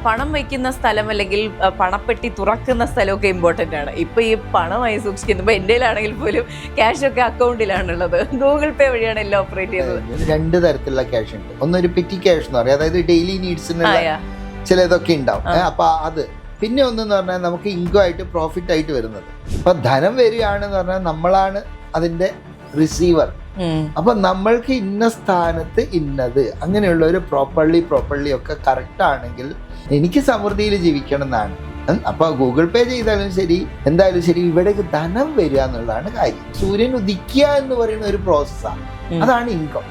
പണം വയ്ക്കുന്ന സ്ഥലം അല്ലെങ്കിൽ പണപ്പെട്ടി തുറക്കുന്ന സ്ഥലമൊക്കെ ഇമ്പോർട്ടൻ്റ് ആണ്. ഇപ്പൊ ഈ പണമായി സൂക്ഷിക്കുന്നത് ഇപ്പൊ എൻ്റെ ആണെങ്കിൽ പോലും ക്യാഷ് ഒക്കെ അക്കൗണ്ടിലാണുള്ളത്. ഗൂഗിൾ പേ വഴിയാണ് എല്ലാം ഓപ്പറേറ്റ് ചെയ്യുന്നത്. രണ്ട് തരത്തിലുള്ള ക്യാഷ് ഉണ്ട്. ഒന്നൊരു പെറ്റി ക്യാഷ് എന്ന് പറയും, അതായത് ഡെയിലി നീഡ്സിന് ചില ഇതൊക്കെ ഉണ്ടാവും. അപ്പൊ അത് പിന്നെ ഒന്നെന്ന് പറഞ്ഞാൽ നമുക്ക് ഇൻകം ആയിട്ട് പ്രോഫിറ്റ് ആയിട്ട് വരുന്നത്. അപ്പൊ ധനം വരികയാണെന്ന് പറഞ്ഞാൽ നമ്മളാണ് അതിന്റെ റിസീവർ. അപ്പൊ നമ്മൾക്ക് ഇന്ന സ്ഥാനത്ത് ഇന്നത് അങ്ങനെയുള്ള ഒരു പ്രോപ്പർലി ഒക്കെ കറക്റ്റ് ആണെങ്കിൽ എനിക്ക് സമൃദ്ധിയിൽ ജീവിക്കണം എന്നാണ്. അപ്പൊ ഗൂഗിൾ പേ ചെയ്താലും ശരി എന്തായാലും ശരി ഇവിടേക്ക് ധനം വരിക എന്നുള്ളതാണ് കാര്യം. സൂര്യൻ ഉദിക്കുക എന്ന് പറയുന്ന ഒരു പ്രോസസ്സാണ്, അതാണ് ഇൻകം.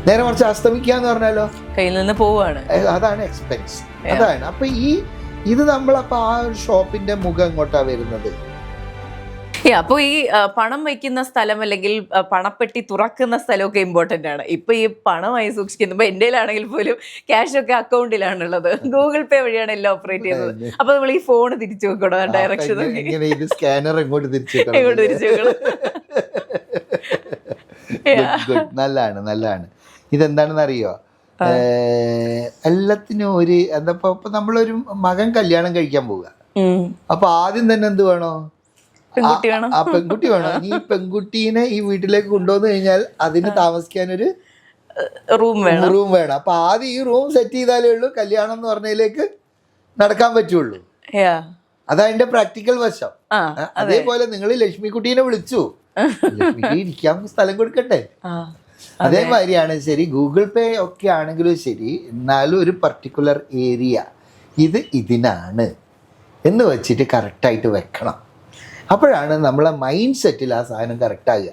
നേരെ മറിച്ച് അസ്തമിക്കുക എന്ന് പറഞ്ഞാലോ കയ്യിൽ നിന്ന് പോവാണ്, അതാണ് എക്സ്പെൻസ്. അതാണ്. അപ്പൊ ഇത് നമ്മളപ്പോ ആ ഒരു ഷോപ്പിന്റെ മുഖം എങ്ങോട്ടാ വരുന്നത്? അപ്പൊ ഈ പണം വയ്ക്കുന്ന സ്ഥലം അല്ലെങ്കിൽ പണപ്പെട്ടി തുറക്കുന്ന സ്ഥലമൊക്കെ ഇമ്പോർട്ടൻ്റ് ആണ്. ഇപ്പൊ ഈ പണമായി സൂക്ഷിക്കുന്നത് ഇപ്പൊ എൻ്റെ ആണെങ്കിൽ പോലും ക്യാഷ് ഒക്കെ അക്കൗണ്ടിലാണുള്ളത്. ഗൂഗിൾ പേ വഴിയാണ് എല്ലാം ഓപ്പറേറ്റ് ചെയ്യുന്നത്. അപ്പൊ നമ്മൾ ഈ ഫോൺ തിരിച്ചു വെക്കണം, ഡയറക്ഷൻ സ്കാനർ എങ്ങോട്ട് തിരിച്ചു നല്ലതാണ്. ഇതെന്താണെന്ന് അറിയോ? എല്ലാത്തിനും ഒരു എന്താ ഇപ്പൊ നമ്മളൊരു മകൻ കല്യാണം കഴിക്കാൻ പോവുക. അപ്പൊ ആദ്യം തന്നെ എന്ത് വേണോ? പെൺകുട്ടി വേണം. ഈ പെൺകുട്ടീനെ ഈ വീട്ടിലേക്ക് കൊണ്ടുവന്നു കഴിഞ്ഞാൽ അതിന് താമസിക്കാൻ ഒരു റൂം വേണം. അപ്പൊ ആദ്യം ഈ റൂം സെറ്റ് ചെയ്താലേ ഉള്ളൂ കല്യാണം എന്ന് പറഞ്ഞതിലേക്ക് നടക്കാൻ പറ്റുള്ളൂ. അതതിന്റെ പ്രാക്ടിക്കൽ വശം. അതേപോലെ നിങ്ങൾ ലക്ഷ്മിക്കുട്ടീനെ വിളിച്ചു, ലക്ഷ്മിക്ക് ഇരിക്കാൻ സ്ഥലം കൊടുക്കട്ടെ. അതേമാതിരിയാണ് ശരി ഗൂഗിൾ പേ ഒക്കെ ആണെങ്കിലും ശരി, എന്നാലും ഒരു പർട്ടിക്കുലർ ഏരിയ ഇതിനാണ് എന്ന് വെച്ചിട്ട് കറക്റ്റായിട്ട് വെക്കണം. അപ്പോഴാണ് നമ്മളെ മൈൻഡ് സെറ്റിൽ ആ സാധനം കറക്റ്റ് ആകുക.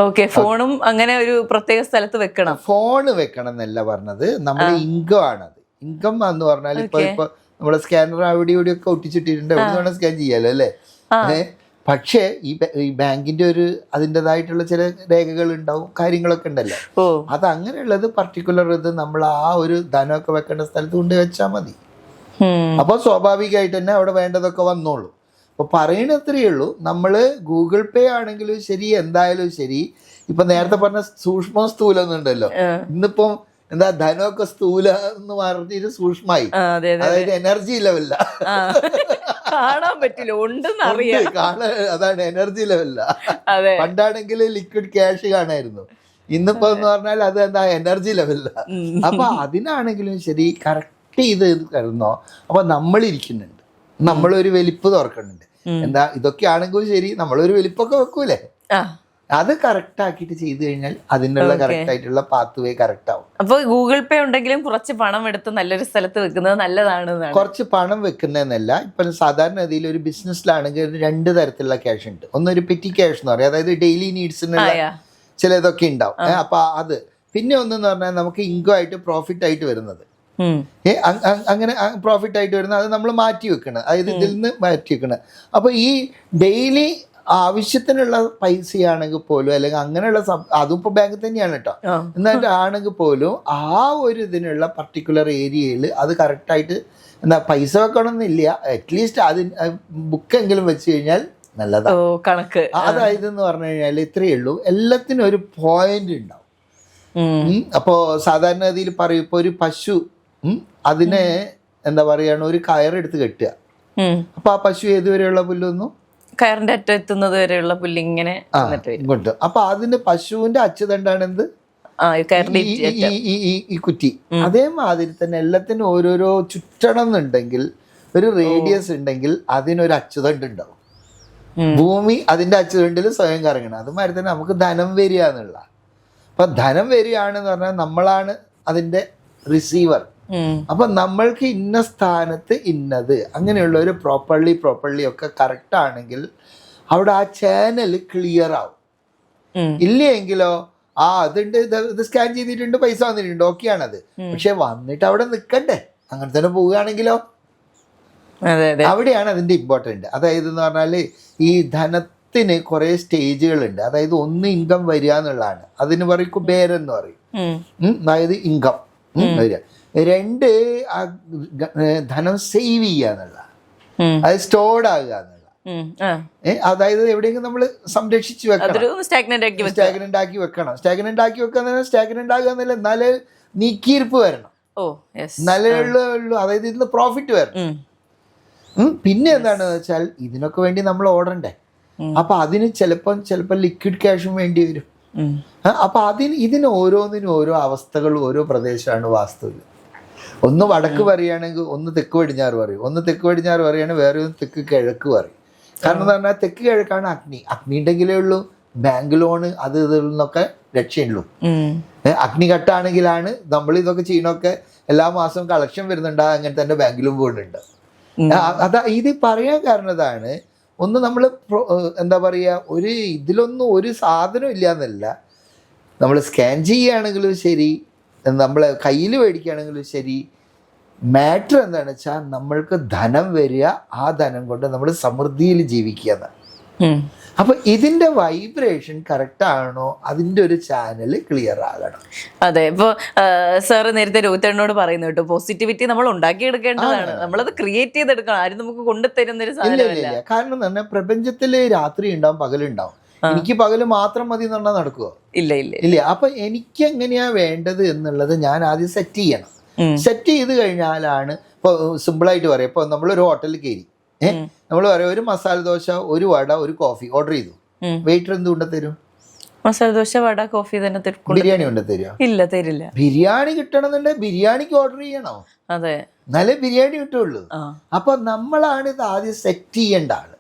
ഓക്കെ, ഫോണും അങ്ങനെ ഒരു പ്രത്യേക സ്ഥലത്ത് വെക്കണം. ഫോണ് വെക്കണം എന്നല്ല പറഞ്ഞത്, നമ്മുടെ ഇൻകം ആണത്. ഇൻകം എന്ന് പറഞ്ഞാൽ ഇപ്പൊ നമ്മളെ സ്കാനർ അവിടെ ഇവിടെ ഒക്കെ ഒട്ടിച്ചിട്ടിട്ടുണ്ട്, എവിടെ വേണം സ്കാൻ ചെയ്യാലോ അല്ലേ? പക്ഷേ ഈ ബാങ്കിന്റെ ഒരു അതിൻ്റെതായിട്ടുള്ള ചില രേഖകൾ ഉണ്ടാവും, കാര്യങ്ങളൊക്കെ ഉണ്ടല്ലോ. അത് അങ്ങനെയുള്ളത് പർട്ടിക്കുലർ ഇത് നമ്മൾ ആ ഒരു ധനമൊക്കെ വെക്കേണ്ട സ്ഥലത്ത് കൊണ്ട് വെച്ചാൽ മതി. അപ്പോൾ സ്വാഭാവികമായിട്ട് തന്നെ അവിടെ വേണ്ടതൊക്കെ വന്നോളൂ. അപ്പോൾ പറയണത്രയേ ഉള്ളൂ, നമ്മൾ ഗൂഗിൾ പേ ആണെങ്കിലും ശരി എന്തായാലും ശരി, ഇപ്പൊ നേരത്തെ പറഞ്ഞ സൂക്ഷ്മ സ്ഥൂലം എന്നുണ്ടല്ലോ, ഇന്നിപ്പം എന്താ ധനമൊക്കെ സ്ഥൂല എന്ന് പറഞ്ഞിട്ട് സൂക്ഷ്മമായി, അതായത് എനർജി ലെവലില്ല, കാണാൻ പറ്റില്ല, അതാണ് എനർജി ലെവലില്ല. പണ്ടാണെങ്കിൽ ലിക്വിഡ് ക്യാഷ് കാണായിരുന്നു, ഇന്നിപ്പോ എന്ന് പറഞ്ഞാൽ അത് എന്താ എനർജി ലെവലില്ല. അപ്പൊ അതിനാണെങ്കിലും ശരി കറക്റ്റ് ചെയ്ത് കരുന്നോ. അപ്പൊ നമ്മളിരിക്കുന്നുണ്ട്, നമ്മളൊരു വലിപ്പ് തുറക്കുന്നുണ്ട്. എന്താ ഇതൊക്കെ ആണെങ്കിലും ശരി നമ്മളൊരു വലിപ്പൊക്കെ വെക്കൂലേ, അത് കറക്റ്റ് ആക്കിയിട്ട് ചെയ്തു കഴിഞ്ഞാൽ അതിനുള്ള കറക്റ്റ് ആയിട്ടുള്ള പാത്ത് വേ കറക്റ്റ് ആവും. അപ്പൊ ഗൂഗിൾ പേ ഉണ്ടെങ്കിലും കുറച്ച് പണം എടുത്ത് നല്ലൊരു സ്ഥലത്ത് വെക്കുന്നത് നല്ലതാണ്. കുറച്ച് പണം വെക്കുന്നതെന്നല്ല, ഇപ്പൊ സാധാരണ രീതിയിൽ ഒരു ബിസിനസ്സിലാണെങ്കിൽ രണ്ട് തരത്തിലുള്ള ക്യാഷ് ഉണ്ട്. ഒന്നൊരു പെറ്റി ക്യാഷ് എന്ന് പറയും, അതായത് ഡെയിലി നീഡ്സിന് ചില ഇതൊക്കെ ഉണ്ടാവും. അപ്പൊ അത് പിന്നെ ഒന്നെന്ന് പറഞ്ഞാൽ നമുക്ക് ഇൻകം ആയിട്ട് പ്രോഫിറ്റ് ആയിട്ട് വരുന്നത്. അങ്ങനെ പ്രോഫിറ്റ് ആയിട്ട് വരുന്നത് അത് നമ്മൾ മാറ്റി വെക്കണം, അതായത് ഇതിൽ നിന്ന് മാറ്റി വെക്കണം. അപ്പൊ ഈ ഡെയിലി ആവശ്യത്തിനുള്ള പൈസയാണെങ്കിൽ പോലും അല്ലെങ്കിൽ അങ്ങനെയുള്ള അതും ഇപ്പോൾ ബാങ്കിൽ തന്നെയാണ് കേട്ടോ, എന്നാലും ആണെങ്കിൽ പോലും ആ ഒരു ഇതിനുള്ള പർട്ടിക്കുലർ ഏരിയയിൽ അത് കറക്റ്റായിട്ട് എന്താ പൈസ വെക്കണമെന്നില്ല, അറ്റ്ലീസ്റ്റ് അതിന് ബുക്കെങ്കിലും വെച്ച് കഴിഞ്ഞാൽ നല്ലതാണ് കണക്ക്. അതായത് എന്ന് പറഞ്ഞു കഴിഞ്ഞാൽ ഇത്രയേ ഉള്ളൂ, എല്ലാത്തിനും ഒരു പോയിന്റ് ഉണ്ടാവും. അപ്പോൾ സാധാരണ ഗതിയിൽ പറയും, ഇപ്പോൾ ഒരു പശു അതിനെ എന്താ പറയുകയാണ് ഒരു കയറെടുത്ത് കെട്ടുക. അപ്പൊ ആ പശു ഏതുവരെയുള്ള പുല്ലൊന്നും കയറിന്റെ അറ്റെത്തുന്നത് വരെയുള്ള പുല്ലിങ്ങനെ ഇങ്ങോട്ട്. അപ്പൊ അതിന്റെ പശുവിന്റെ അച്ചുതണ്ടാണ് എന്ത് ഈ കുറ്റി. അതേമാതിരി തന്നെ എല്ലാത്തിനും ഓരോരോ ചുറ്റണം എന്നുണ്ടെങ്കിൽ ഒരു റേഡിയസ് ഉണ്ടെങ്കിൽ അതിനൊരു അച്ചുതണ്ട് ഉണ്ടാവും. ഭൂമി അതിന്റെ അച്ചുതണ്ടിൽ സ്വയം കറങ്ങണം. അതുമാതിരി തന്നെ നമുക്ക് ധനം വരിക എന്നുള്ള. അപ്പൊ ധനം വരികയാണെന്ന് പറഞ്ഞാൽ നമ്മളാണ് അതിന്റെ റിസീവർ. അപ്പൊ നമ്മൾക്ക് ഇന്ന സ്ഥാനത്ത് ഇന്നത് അങ്ങനെയുള്ള ഒരു പ്രോപ്പർലി ഒക്കെ കറക്റ്റ് ആണെങ്കിൽ അവിടെ ആ ചാനൽ ക്ലിയർ ആവും. ഇല്ലെങ്കിലോ അതുണ്ട്, ഇത് സ്കാൻ ചെയ്തിട്ടുണ്ട്, പൈസ വന്നിട്ടുണ്ട്, ഓക്കെയാണത്. പക്ഷെ വന്നിട്ട് അവിടെ നിൽക്കണ്ടേ, അങ്ങനെ തന്നെ പോവുകയാണെങ്കിലോ അവിടെയാണ് അതിന്റെ ഇമ്പോർട്ടൻ്റ്. അതായത് എന്ന് പറഞ്ഞാല് ഈ ധനത്തിന് കുറെ സ്റ്റേജുകളുണ്ട്. അതായത് ഒന്ന് ഇൻകം വരിക എന്നുള്ളതാണ്, അതിന് പറയും കുബേരൻ പറയും, അതായത് ഇൻകം വരിക. രണ്ട് ധനം സേവ് ചെയ്യുക എന്നുള്ള, അത് സ്റ്റോർഡ് ആകുക എന്നുള്ള. അതായത് എവിടെയെങ്കിലും നമ്മൾ സംരക്ഷിച്ചു വെക്കണം, സ്റ്റാഗ്നന്റ് ആക്കി വെക്കണം. സ്റ്റാഗ്നന്റ് ആക്കി വെക്കുക സ്റ്റാഗ്നന്റ് ആകുക എന്നല്ല, എന്നാല് നീക്കിയിരിപ്പ് വരണം. Oh yes. എന്നാലേ ഉള്ളൂ, അതായത് ഇതിന് പ്രോഫിറ്റ് വരണം. പിന്നെ എന്താണെന്ന് വെച്ചാൽ ഇതിനൊക്കെ വേണ്ടി നമ്മൾ ഓടണ്ടേ. അപ്പൊ അതിന് ചിലപ്പോൾ ലിക്വിഡ് ക്യാഷും വേണ്ടി വരും. അപ്പൊ ഇതിന് ഓരോന്നിനും ഓരോ അവസ്ഥകളും ഓരോ പ്രദേശമാണ് വാസ്തുവിൽ. ഒന്ന് വടക്ക് പറയുകയാണെങ്കിൽ ഒന്ന് തെക്ക് പടിഞ്ഞാറ് പറയും, ഒന്ന് തെക്ക് പടിഞ്ഞാറ് പറയുകയാണെങ്കിൽ വേറെ ഒന്ന് തെക്ക് കിഴക്ക് പറയും. കാരണം എന്ന് പറഞ്ഞാൽ തെക്ക് കിഴക്കാണ് അഗ്നി ഉണ്ടെങ്കിലേ ഉള്ളൂ ബാങ്ക് ലോണ് അത് ഇതിൽ നിന്നൊക്കെ രക്ഷയുള്ളൂ. അഗ്നി കട്ടാണെങ്കിലാണ് നമ്മൾ ഇതൊക്കെ ചെയ്യണമൊക്കെ എല്ലാ മാസവും കളക്ഷൻ വരുന്നുണ്ട്, അങ്ങനെ തന്നെ ബാങ്കിലും പോകുന്നുണ്ട്. ഇത് പറയാൻ കാരണം ഇതാണ്. ഒന്ന് നമ്മൾ എന്താ പറയുക, ഇതിലൊന്നും ഒരു സാധനം ഇല്ല എന്നല്ല. നമ്മൾ സ്കാൻ ചെയ്യുകയാണെങ്കിലും ശരി, നമ്മൾ കയ്യിൽ മേടിക്കുകയാണെങ്കിലും ശരി, മാറ്റർ എന്താണെന്ന് വെച്ചാൽ നമ്മൾക്ക് ധനം വരിക, ആ ധനം കൊണ്ട് നമ്മൾ സമൃദ്ധിയിൽ ജീവിക്കുക എന്നാണ്. അപ്പൊ ഇതിന്റെ വൈബ്രേഷൻ കറക്റ്റ് ആണോ, അതിന്റെ ഒരു ചാനൽ ക്ലിയർ ആകണം. അതെ, ഇപ്പൊ സാറ് നേരത്തെ രോഹിതനോട് പറയുന്നു കേട്ടോ, പോസിറ്റിവിറ്റി നമ്മൾ ഉണ്ടാക്കിയെടുക്കേണ്ടതാണ്, നമ്മളത് ക്രിയേറ്റ് ചെയ്തെടുക്കണം, ആരും നമുക്ക് കൊണ്ടുതരുന്ന ഒരു സാധനമല്ല. കാരണം തന്നെ പ്രപഞ്ചത്തില് രാത്രി ഉണ്ടാവും, പകലുണ്ടാവും. എനിക്ക് പകല് മാത്രം മതി എന്ന് പറഞ്ഞാൽ നടക്കുവോ? ഇല്ല. അപ്പൊ എനിക്ക് എങ്ങനെയാ വേണ്ടത് എന്നുള്ളത് ഞാൻ ആദ്യം സെറ്റ് ചെയ്യണം. സെറ്റ് ചെയ്ത് കഴിഞ്ഞാലാണ് ഇപ്പൊ സിമ്പിളായിട്ട് പറയാം. ഇപ്പൊ നമ്മളൊരു ഹോട്ടലിൽ കയറി, നമ്മൾ പറയാം ഒരു മസാല ദോശ, ഒരു വട, ഒരു കോഫി ഓർഡർ ചെയ്തു. വെയിറ്റർ എന്ത് കൊണ്ടുതരും? മസാല ദോശ, വട, കോഫി തന്നെ. ബിരിയാണി കൊണ്ടുതരുമോ? ഇല്ല, തരില്ല. ബിരിയാണി കിട്ടണമെന്നുണ്ടെങ്കിൽ ബിരിയാണിക്ക് ഓർഡർ ചെയ്യണോ? അതെ, എന്നാലേ ബിരിയാണി കിട്ടുള്ളൂ. അപ്പൊ നമ്മളാണ് ഇത് ആദ്യം സെറ്റ് ചെയ്യേണ്ട ആള്.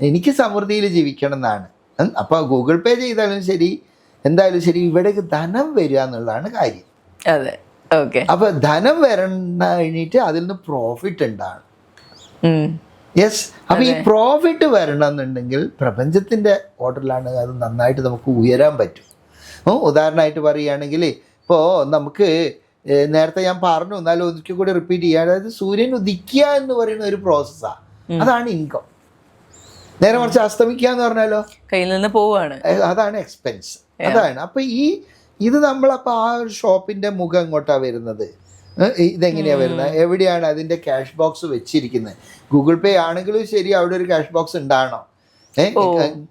എനിക്ക് സമൃദ്ധിയിൽ ജീവിക്കണം എന്നാണ്. അപ്പൊ ഗൂഗിൾ പേ ചെയ്താലും ശരി, എന്തായാലും ശരി, ഇവിടേക്ക് ധനം വരിക എന്നുള്ളതാണ് കാര്യം. അതെ, ഓക്കെ. അപ്പൊ ധനം വരണ കഴിഞ്ഞിട്ട് അതിൽ നിന്ന് പ്രോഫിറ്റ് ഉണ്ടാണ്. യെസ്. അപ്പൊ ഈ പ്രോഫിറ്റ് വരണം എന്നുണ്ടെങ്കിൽ പ്രപഞ്ചത്തിന്റെ ഓർഡറിലാണ് അത് നന്നായിട്ട് നമുക്ക് ഉയരാൻ പറ്റും. ഉദാഹരണമായിട്ട് പറയുകയാണെങ്കിൽ ഇപ്പോൾ നമുക്ക് നേരത്തെ ഞാൻ പറഞ്ഞു, എന്നാലും ഒരിക്കൽ കൂടി റിപ്പീറ്റ് ചെയ്യുക, അതായത് സൂര്യൻ ഉദിക്കുക എന്ന് പറയുന്ന ഒരു പ്രോസസ്സാണ്, അതാണ് ഇൻകം. നേരെ മറിച്ച് അസ്തമിക്കുക എന്ന് പറഞ്ഞാലോ കയ്യിൽ നിന്ന് പോവുകയാണ്, അതാണ് എക്സ്പെൻസ്. അതാണ്. അപ്പൊ ഇത് നമ്മളപ്പോൾ ആ ഒരു ഷോപ്പിന്റെ മുഖം എങ്ങോട്ടാണ് വരുന്നത്, ഇതെങ്ങനെയാണ് വരുന്നത്, എവിടെയാണ് അതിന്റെ ക്യാഷ് ബോക്സ് വെച്ചിരിക്കുന്നത്? ഗൂഗിൾ പേ ആണെങ്കിലും ശരി, അവിടെ ഒരു ക്യാഷ് ബോക്സ് ഉണ്ടാണോ?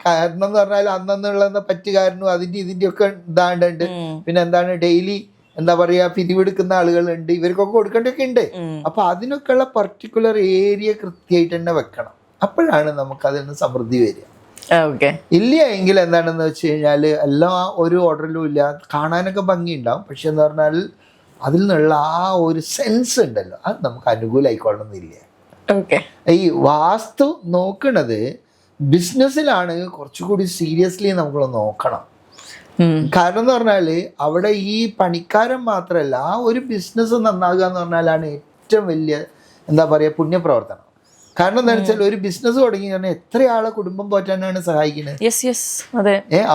കാരണം എന്ന് പറഞ്ഞാൽ അന്നുള്ള പറ്റുകാരനും ഇതിന്റെ ഒക്കെ ഇതാണ്ടുണ്ട്. പിന്നെ എന്താണ്, ഡെയിലി എന്താ പറയാ പിരിവെടുക്കുന്ന ആളുകളുണ്ട്, ഇവർക്കൊക്കെ കൊടുക്കേണ്ടതൊക്കെ ഉണ്ട്. അപ്പൊ അതിനൊക്കെയുള്ള പർട്ടിക്കുലർ ഏരിയ കൃത്യമായിട്ട് തന്നെ വെക്കണം. അപ്പോഴാണ് നമുക്ക് അതിൽ നിന്ന് സമൃദ്ധി വരിക. ഇല്ല എങ്കിൽ എന്താണെന്ന് വെച്ച് കഴിഞ്ഞാൽ എല്ലാം ഒരു ഓർഡറിലും ഇല്ല, കാണാനൊക്കെ ഭംഗിയുണ്ടാവും, പക്ഷെ എന്ന് പറഞ്ഞാൽ അതിൽ നിന്നുള്ള ആ ഒരു സെൻസ് ഉണ്ടല്ലോ, അത് നമുക്ക് അനുകൂലമായിക്കൊള്ളണമെന്നില്ല. ഈ വാസ്തു നോക്കണത് ബിസിനസ്സിലാണെങ്കിൽ കുറച്ചുകൂടി സീരിയസ്ലി നമ്മൾ നോക്കണം. കാരണം എന്ന് പറഞ്ഞാൽ അവിടെ ഈ പണിക്കാരൻ മാത്രമല്ല, ആ ഒരു ബിസിനസ് നന്നാകുക എന്ന് പറഞ്ഞാലാണ് ഏറ്റവും വലിയ എന്താ പറയുക പുണ്യപ്രവർത്തനം. കാരണം എന്താ വെച്ചാൽ ഒരു ബിസിനസ് തുടങ്ങി പറഞ്ഞാൽ എത്ര ആളെ കുടുംബം പോറ്റാനാണ് സഹായിക്കുന്നത്.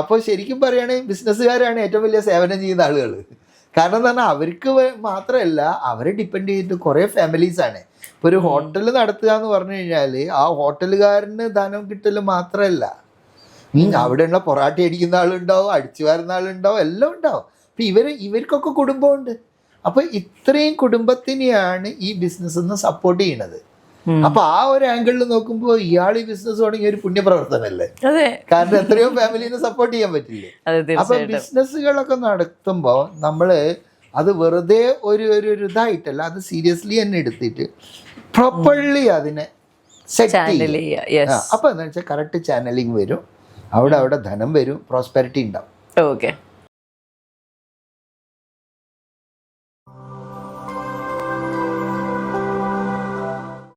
അപ്പോൾ ശരിക്കും പറയുകയാണെങ്കിൽ ബിസിനസ്സുകാരാണ് ഏറ്റവും വലിയ സേവനം ചെയ്യുന്ന ആളുകൾ. കാരണം എന്താ പറഞ്ഞാൽ അവർക്ക് മാത്രമല്ല, അവരെ ഡിപ്പെൻഡ് ചെയ്തിട്ട് കുറേ ഫാമിലീസാണ്. ഇപ്പോൾ ഒരു ഹോട്ടൽ നടത്തുക എന്ന് പറഞ്ഞു കഴിഞ്ഞാൽ ആ ഹോട്ടലുകാരന് ധനം കിട്ടൽ മാത്രമല്ല, അവിടെയുള്ള പൊറാട്ട അടിക്കുന്ന ആളുണ്ടാവും, അടിച്ചു വരുന്ന ആളുണ്ടാവും, എല്ലാം ഉണ്ടാവും. അപ്പം ഇവർക്കൊക്കെ കുടുംബമുണ്ട്. അപ്പോൾ ഇത്രയും കുടുംബത്തിനെയാണ് ഈ ബിസിനസ് സപ്പോർട്ട് ചെയ്യണത്. അപ്പൊ ആ ഒരു ആംഗിളിൽ നോക്കുമ്പോൾ ഇയാൾ ഈ ബിസിനസ് തുടങ്ങിയ ഒരു പുണ്യപ്രവർത്തനല്ലേ. കാരണം എത്രയോ ഫാമിലിനെ സപ്പോർട്ട് ചെയ്യാൻ പറ്റില്ലേ. അപ്പൊ ബിസിനസ്സുകളൊക്കെ നടത്തുമ്പോ നമ്മള് അത് വെറുതെ ഒരു ഇതായിട്ടല്ല, അത് സീരിയസ്ലി തന്നെ എടുത്തിട്ട് പ്രോപ്പർലി അതിനെ സെറ്റ് ചെയ്യുക. അപ്പൊ എന്താ വെച്ചാൽ കറക്റ്റ് ചാനലിങ് വരും, അവിടെ ധനം വരും, പ്രോസ്പെരിറ്റി ഉണ്ടാവും. ഓക്കെ.